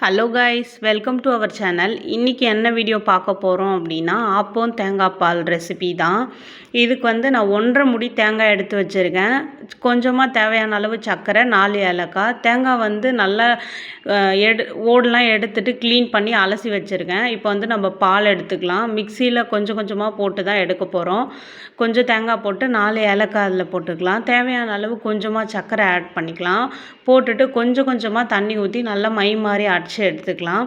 Hello guys, welcome to our channel. இன்றைக்கி என்ன video பார்க்க போகிறோம் அப்படின்னா, ஆப்பம் தேங்காய் பால் ரெசிபி தான். இதுக்கு நான் 1.5 முடி தேங்காய் எடுத்து வச்சுருக்கேன். கொஞ்சமாக தேவையான அளவு சர்க்கரை, 4 ஏலக்காய். தேங்காய் நல்லா ஓடெலாம் எடுத்துட்டு க்ளீன் பண்ணி அலசி வச்சுருக்கேன். இப்போ நம்ம பால் எடுத்துக்கலாம். மிக்சியில் கொஞ்சம் கொஞ்சமாக போட்டு தான் எடுக்க போகிறோம். கொஞ்சம் தேங்காய் போட்டு 4 ஏலக்காய் அதில் போட்டுக்கலாம். தேவையான அளவு கொஞ்சமாக சர்க்கரை ஆட் பண்ணிக்கலாம். போட்டுட்டு கொஞ்சம் கொஞ்சமாக தண்ணி ஊற்றி நல்லா மை மாதிரி அரைச்சி எடுத்துக்கலாம்.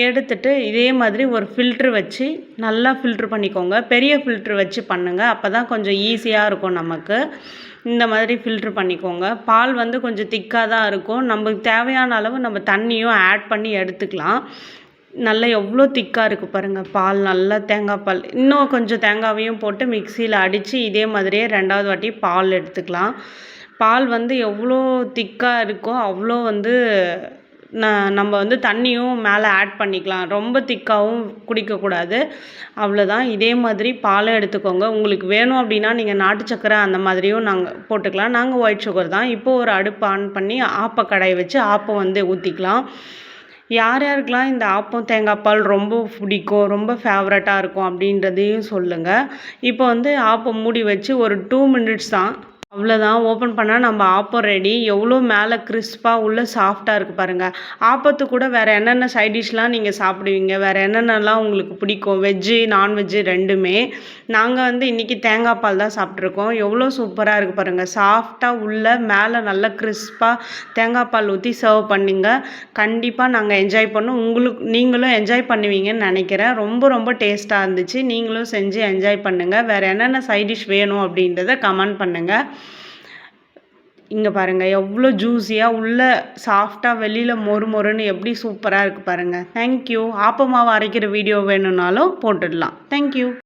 எடுத்துட்டு இதே மாதிரி ஒரு ஃபில்ட்ரு வச்சு நல்லா ஃபில்ட்ரு பண்ணிக்கோங்க. பெரிய ஃபில்ட்ரு வச்சு பண்ணுங்கள். அப்போ தான் கொஞ்சம் ஈஸியாக இருக்கும் நமக்கு. இந்த மாதிரி ஃபில்ட்ரு பண்ணிக்கோங்க. பால் கொஞ்சம் திக்காக தான் இருக்கும். நமக்கு தேவையான அளவு நம்ம தண்ணியும் ஆட் பண்ணி எடுத்துக்கலாம். நல்லா எவ்வளோ திக்காக இருக்குது பாருங்கள் பால். நல்லா தேங்காய் பால். இன்னும் கொஞ்சம் தேங்காவையும் போட்டு மிக்சியில் அடித்து இதே மாதிரியே 2வது வாட்டி பால் எடுத்துக்கலாம். பால் எவ்வளோ திக்காக இருக்கோ அவ்வளோ நம்ம தண்ணியும் மேலே ஆட் பண்ணிக்கலாம். ரொம்ப திக்காகவும் குடிக்கக்கூடாது. அவ்வளோதான். இதே மாதிரி பாலை எடுத்துக்கோங்க. உங்களுக்கு வேணும் அப்படின்னா நீங்கள் நாட்டு சக்கரை அந்த மாதிரியும் போட்டுக்கலாம். நாங்கள் ஒயிட் சுகர் தான். இப்போது ஒரு அடுப்பு ஆன் பண்ணி ஆப்பக்கடாயை வச்சு ஆப்பம் ஊற்றிக்கலாம். யார் யாருக்கெல்லாம் இந்த ஆப்பம் தேங்காய் பால் ரொம்ப பிடிக்கும், ரொம்ப ஃபேவரட்டாக இருக்கும் அப்படின்றதையும் சொல்லுங்கள். இப்போ ஆப்பம் மூடி வச்சு ஒரு 2 மினிட்ஸ் தான். அவ்வளோதான். ஓப்பன் பண்ணால் நம்ம ஆப்பம் ரெடி. எவ்வளோ மேலே கிறிஸ்பாக உள்ள சாஃப்டாக இருக்குது பாருங்கள். ஆப்பத்து கூட வேறு என்னென்ன சைட் டிஷ்லாம் நீங்கள் சாப்பிடுவீங்க, வேறு என்னென்னலாம் உங்களுக்கு பிடிக்கும், வெஜ்ஜு நான்வெஜ்ஜு ரெண்டுமே. நாங்கள் இன்றைக்கி தேங்காய் பால் தான் சாப்பிட்ருக்கோம். எவ்வளோ சூப்பராக இருக்குது பாருங்கள். சாஃப்டாக உள்ள மேலே நல்லா கிறிஸ்பாக தேங்காய் பால் ஊற்றி சர்வ் பண்ணிங்க. கண்டிப்பாக நாங்கள் என்ஜாய் பண்ணோம். நீங்களும் என்ஜாய் பண்ணுவீங்கன்னு நினைக்கிறேன். ரொம்ப ரொம்ப டேஸ்ட்டாக இருந்துச்சு. நீங்களும் செஞ்சு என்ஜாய் பண்ணுங்கள். வேறு என்னென்ன சைட் டிஷ் வேணும் அப்படின்றத கமெண்ட் பண்ணுங்கள். இங்கே பாருங்கள் எவ்வளோ ஜூஸியாக உள்ள சாஃப்டாக வெளியில் மொறு மொறுன்னு எப்படி சூப்பராக இருக்குது பாருங்கள். தேங்க்யூ. ஆப்பமாவை அரைக்கிற வீடியோ வேணும்னாலும் போட்டுடலாம். தேங்க்யூ.